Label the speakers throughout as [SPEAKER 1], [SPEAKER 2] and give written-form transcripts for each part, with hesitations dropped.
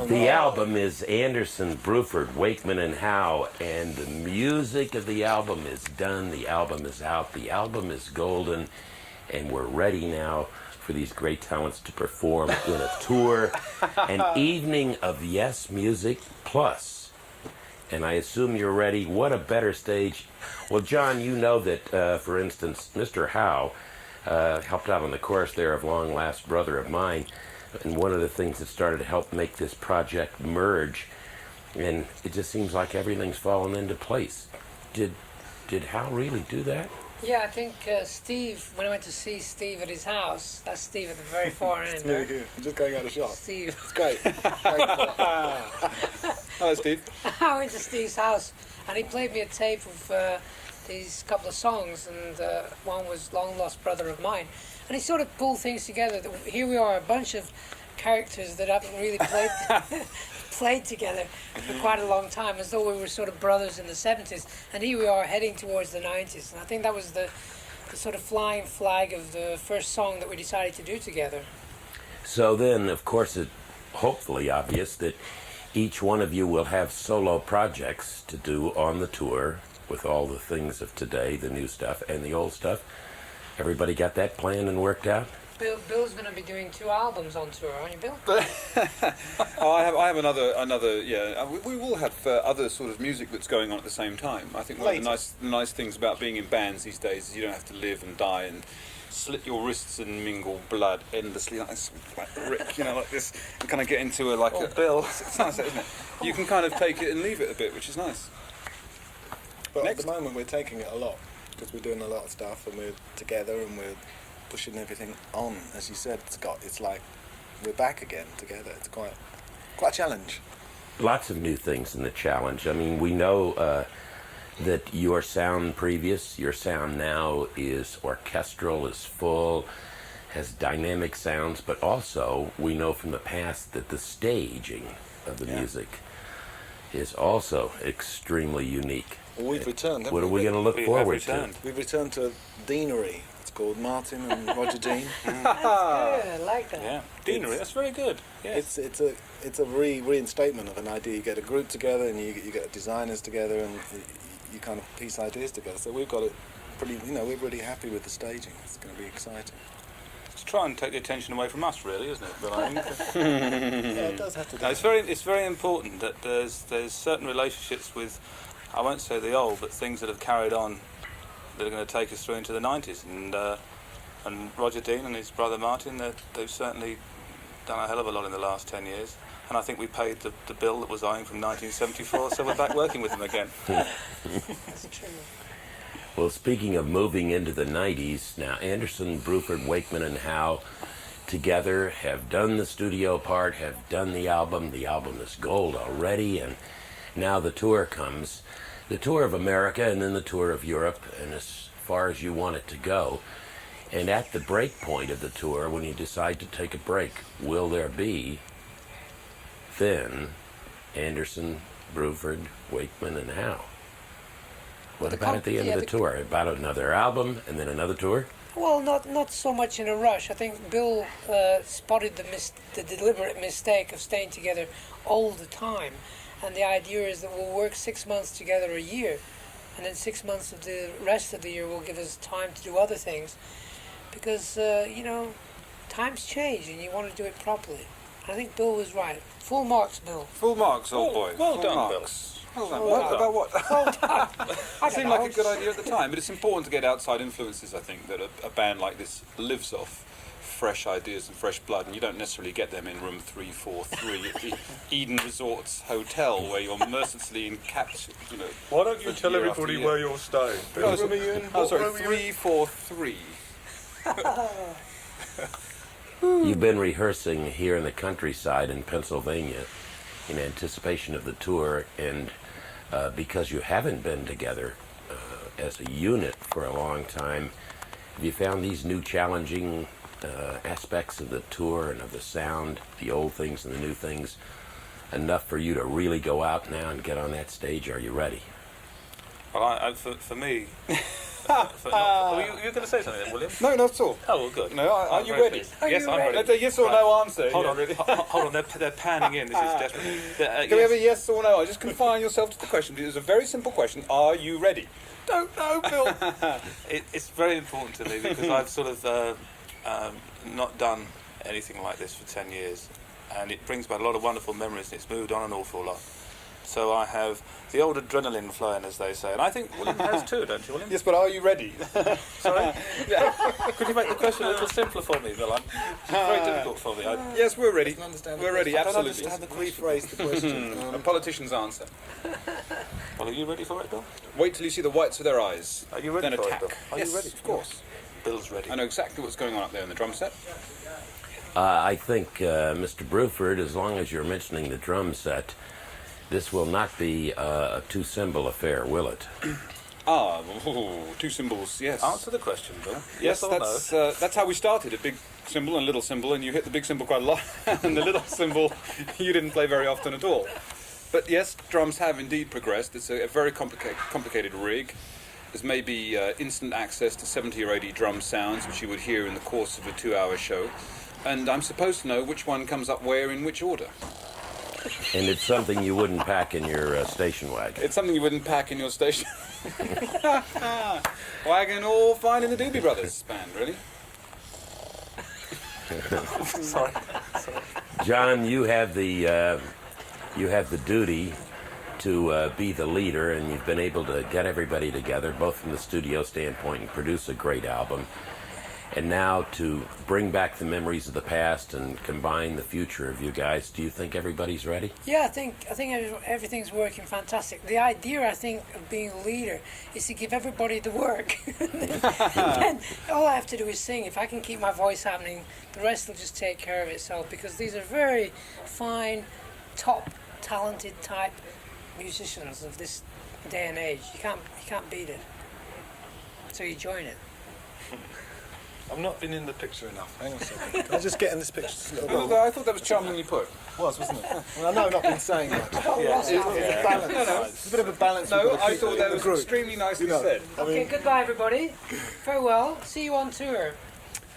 [SPEAKER 1] The album is Anderson, Bruford, Wakeman, and Howe, and the music of the album is done. The album is out. The album is golden, and we're ready now for these great talents to perform in a tour, an evening of Yes Music Plus. And I assume you're ready. What a better stage. Well, John, you know that, for instance, Mr. Howe helped out on the chorus there of Long Last Brother of Mine. And one of the things that started to help make this project merge, and it just seems like everything's fallen into place. Did Hal really do that?
[SPEAKER 2] Yeah, I think Steve, when I went to see Steve at his house, that's Steve at the very far end.
[SPEAKER 3] It's nearly here. I'm just going out of shot.
[SPEAKER 2] Steve.
[SPEAKER 3] It's great. Hello, Steve.
[SPEAKER 2] I went to Steve's house, and he played me a tape of these couple of songs, and one was Long Lost Brother of Mine. And he sort of pulled things together. Here we are, a bunch of characters that haven't really played together for quite a long time, as though we were sort of brothers in the 70s. And here we are heading towards the 90s. And I think that was the sort of flying flag of the first song that we decided to do together.
[SPEAKER 1] So then, of course, it's hopefully obvious that each one of you will have solo projects to do on the tour with all the things of today, the new stuff and the old stuff. Everybody got that planned and worked out?
[SPEAKER 2] Bill's going to be doing 2 albums on tour, aren't you, Bill?
[SPEAKER 4] Oh, I have another. Yeah, we will have other sort of music that's going on at the same time. I think one of the nice things about being in bands these days is you don't have to live and die and slit your wrists and mingle blood endlessly like this, like Rick, like this, and kind of get into a
[SPEAKER 2] Bill.
[SPEAKER 4] It's nice, isn't it? You can kind of take it and leave it a bit, which is nice.
[SPEAKER 3] But at the moment we're taking it a lot because we're doing a lot of stuff and we're together and we're pushing everything on. As you said, it's like we're back again together. It's quite a challenge.
[SPEAKER 1] Lots of new things in the challenge. I mean, we know that your sound now is orchestral, is full, has dynamic sounds, but also we know from the past that the staging of the music is also extremely unique.
[SPEAKER 3] Well, we've returned.
[SPEAKER 1] What are we going to look forward to?
[SPEAKER 3] We've returned to Deanery. It's called Martin and Roger Dean.
[SPEAKER 2] That's good. I like that.
[SPEAKER 4] Yeah, Deanery. That's very good.
[SPEAKER 3] Yes. It's a reinstatement of an idea. You get a group together and you get designers together and you kind of piece ideas together. So we've got it pretty. We're really happy with the staging. It's going to be exciting.
[SPEAKER 4] To try and take the attention away from us, really, isn't it? But
[SPEAKER 3] Yeah, it does have to do.
[SPEAKER 4] No, it's very important that there's certain relationships with, I won't say the old, but things that have carried on that are going to take us through into the 90s. And Roger Dean and his brother Martin, they've certainly done a hell of a lot in the last 10 years. And I think we paid the bill that was owing from 1974, so we're back working with them again.
[SPEAKER 2] That's true.
[SPEAKER 1] Well, speaking of moving into the 90s, now Anderson, Bruford, Wakeman, and Howe together have done the studio part, have done the album. The album is gold already, and now the tour comes. The tour of America and then the tour of Europe, and as far as you want it to go. And at the break point of the tour, when you decide to take a break, will there be then Anderson, Bruford, Wakeman, and Howe? What about at the end of the tour? About another album and then another tour?
[SPEAKER 2] Well, not so much in a rush. I think Bill spotted the deliberate mistake of staying together all the time. And the idea is that we'll work 6 months together a year. And then 6 months of the rest of the year will give us time to do other things. Because, times change and you want to do it properly. And I think Bill was right. Full marks, Bill.
[SPEAKER 4] Full marks, old boy.
[SPEAKER 5] Well
[SPEAKER 4] Full
[SPEAKER 5] done,
[SPEAKER 4] marks. Well done.
[SPEAKER 5] Well done.
[SPEAKER 4] About what?
[SPEAKER 2] Well done. I
[SPEAKER 4] It seemed like a good idea at the time, but it's important to get outside influences, I think, that a band like this lives off. Fresh ideas and fresh blood, and you don't necessarily get them in room 343 at the Eden Resorts Hotel, where you're mercilessly encapsulated.
[SPEAKER 5] Why don't you tell everybody where you're staying?
[SPEAKER 3] What room are you in?
[SPEAKER 4] Oh, sorry,
[SPEAKER 3] What room are you in?
[SPEAKER 4] 343.
[SPEAKER 1] You've been rehearsing here in the countryside in Pennsylvania in anticipation of the tour, and because you haven't been together as a unit for a long time, have you found these new challenging aspects of the tour and of the sound, the old things and the new things, enough for you to really go out now and get on that stage? Are you ready?
[SPEAKER 4] Well, for me, Were you going to say something then, William?
[SPEAKER 5] No, not at all.
[SPEAKER 4] Oh, well, good.
[SPEAKER 5] No, are you
[SPEAKER 4] very
[SPEAKER 5] ready?
[SPEAKER 4] pleased.
[SPEAKER 2] Are
[SPEAKER 4] Yes,
[SPEAKER 2] you
[SPEAKER 4] I'm
[SPEAKER 2] ready?
[SPEAKER 4] ready.
[SPEAKER 5] That's a yes or no answer.
[SPEAKER 4] Hold
[SPEAKER 5] yeah,
[SPEAKER 4] on,
[SPEAKER 5] really.
[SPEAKER 4] hold on. They're panning in. This is desperate.
[SPEAKER 5] Can we have a yes or no? Just confine yourself to the question. It's a very simple question. Are you ready? Don't know, Bill.
[SPEAKER 4] It's very important to me because I've sort of not done anything like this for 10 years, and it brings back a lot of wonderful memories, and it's moved on an awful lot. So I have the old adrenaline flowing, as they say, and I think William has too, don't you, William?
[SPEAKER 5] Yes, but are you ready?
[SPEAKER 4] Sorry? Yeah. Could you make the question a little simpler for me, Bill? It's very difficult for me.
[SPEAKER 5] Yes, we're ready.
[SPEAKER 3] Understand
[SPEAKER 5] We're ready,
[SPEAKER 4] I don't
[SPEAKER 5] absolutely.
[SPEAKER 4] understand the question.
[SPEAKER 3] Rephrase the question.
[SPEAKER 5] A politician's answer.
[SPEAKER 4] Well, are you ready for it, Bill?
[SPEAKER 5] Wait till you see the whites of their eyes.
[SPEAKER 4] Are you ready
[SPEAKER 5] Then
[SPEAKER 4] for
[SPEAKER 5] attack.
[SPEAKER 4] it, Bill? Are
[SPEAKER 5] Yes,
[SPEAKER 4] you ready?
[SPEAKER 5] of course.
[SPEAKER 4] Bill's ready.
[SPEAKER 5] I know exactly what's going on up there in the drum set.
[SPEAKER 1] I think, Mr. Bruford, as long as you're mentioning the drum set, this will not be a two-cymbal affair, will it?
[SPEAKER 5] Two cymbals, yes.
[SPEAKER 4] Answer the question, Bill.
[SPEAKER 5] Yes,
[SPEAKER 4] or no?
[SPEAKER 5] that's how we started, a big cymbal and a little cymbal, and you hit the big cymbal quite a lot, and the little cymbal you didn't play very often at all. But yes, drums have indeed progressed. It's a very complicated rig. There's maybe instant access to 70 or 80 drum sounds, which you would hear in the course of a 2-hour show. And I'm supposed to know which one comes up where in which order.
[SPEAKER 1] And it's something you wouldn't pack in your station wagon.
[SPEAKER 5] It's something you wouldn't pack in your station wagon or find in the Doobie Brothers band, really.
[SPEAKER 4] Sorry.
[SPEAKER 1] John, you have the duty to be the leader, and you've been able to get everybody together, both from the studio standpoint, and produce a great album. And now to bring back the memories of the past and combine the future of you guys. Do you think everybody's ready?
[SPEAKER 2] Yeah, I think everything's working fantastic. The idea, I think, of being a leader is to give everybody the work. And all I have to do is sing. If I can keep my voice happening, the rest will just take care of itself, because these are very fine, top, talented type musicians of this day and age. You can't beat it. So you join it.
[SPEAKER 5] I've not been in the picture enough.
[SPEAKER 3] Hang on a second. Can I just get in this picture just a little bit?
[SPEAKER 5] I thought that was charmingly put.
[SPEAKER 3] Wasn't it? Well, I know I've not been saying much.
[SPEAKER 2] Ross,
[SPEAKER 3] It's a balance.
[SPEAKER 5] No.
[SPEAKER 3] It's a bit of a balance.
[SPEAKER 5] No,
[SPEAKER 3] we've got to
[SPEAKER 5] I
[SPEAKER 3] keep
[SPEAKER 5] thought
[SPEAKER 3] in
[SPEAKER 5] that
[SPEAKER 3] the
[SPEAKER 5] was
[SPEAKER 3] group.
[SPEAKER 5] extremely nicely
[SPEAKER 3] You know,
[SPEAKER 5] said.
[SPEAKER 3] I
[SPEAKER 2] Okay,
[SPEAKER 3] mean,
[SPEAKER 2] goodbye, everybody. Farewell. See you on tour.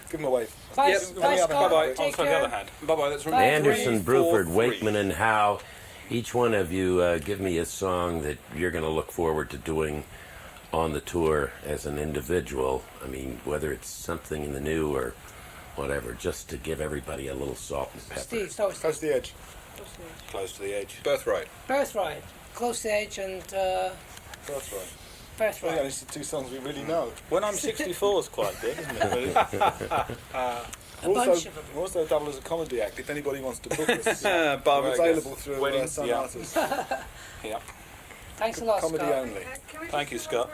[SPEAKER 3] give them a wave.
[SPEAKER 2] Bye,
[SPEAKER 5] Yep,
[SPEAKER 2] bye,
[SPEAKER 5] on the other-
[SPEAKER 2] Scott.
[SPEAKER 5] bye-bye.
[SPEAKER 2] Take
[SPEAKER 4] On the other
[SPEAKER 2] care.
[SPEAKER 4] hand.
[SPEAKER 5] Bye-bye, that's from
[SPEAKER 2] Bye.
[SPEAKER 1] Anderson,
[SPEAKER 5] 3, 4,
[SPEAKER 1] Bruford,
[SPEAKER 5] 3.
[SPEAKER 1] Wakeman, and Howe, each one of you give me a song that you're going to look forward to doing on the tour as an individual. I mean, whether it's something in the new or whatever, just to give everybody a little salt and pepper.
[SPEAKER 2] Steve, so
[SPEAKER 3] Close to the edge.
[SPEAKER 4] Close to the edge.
[SPEAKER 5] Birthright.
[SPEAKER 2] Birthright. Close to Edge and
[SPEAKER 3] That's right.
[SPEAKER 2] Birthright.
[SPEAKER 3] Well, it's the two songs we really know.
[SPEAKER 4] When I'm 64 is quite good, isn't it? Really?
[SPEAKER 2] A bunch of them.
[SPEAKER 3] We're also double as a comedy act. If anybody wants to book us,
[SPEAKER 5] Barber,
[SPEAKER 3] we're
[SPEAKER 5] I guess.
[SPEAKER 3] available through
[SPEAKER 4] Weddings,
[SPEAKER 3] Sun
[SPEAKER 4] yeah.
[SPEAKER 3] Artists.
[SPEAKER 4] Yeah.
[SPEAKER 2] Thanks a lot,
[SPEAKER 3] Comedy
[SPEAKER 2] Scott.
[SPEAKER 3] only.
[SPEAKER 4] Thank you, Scott.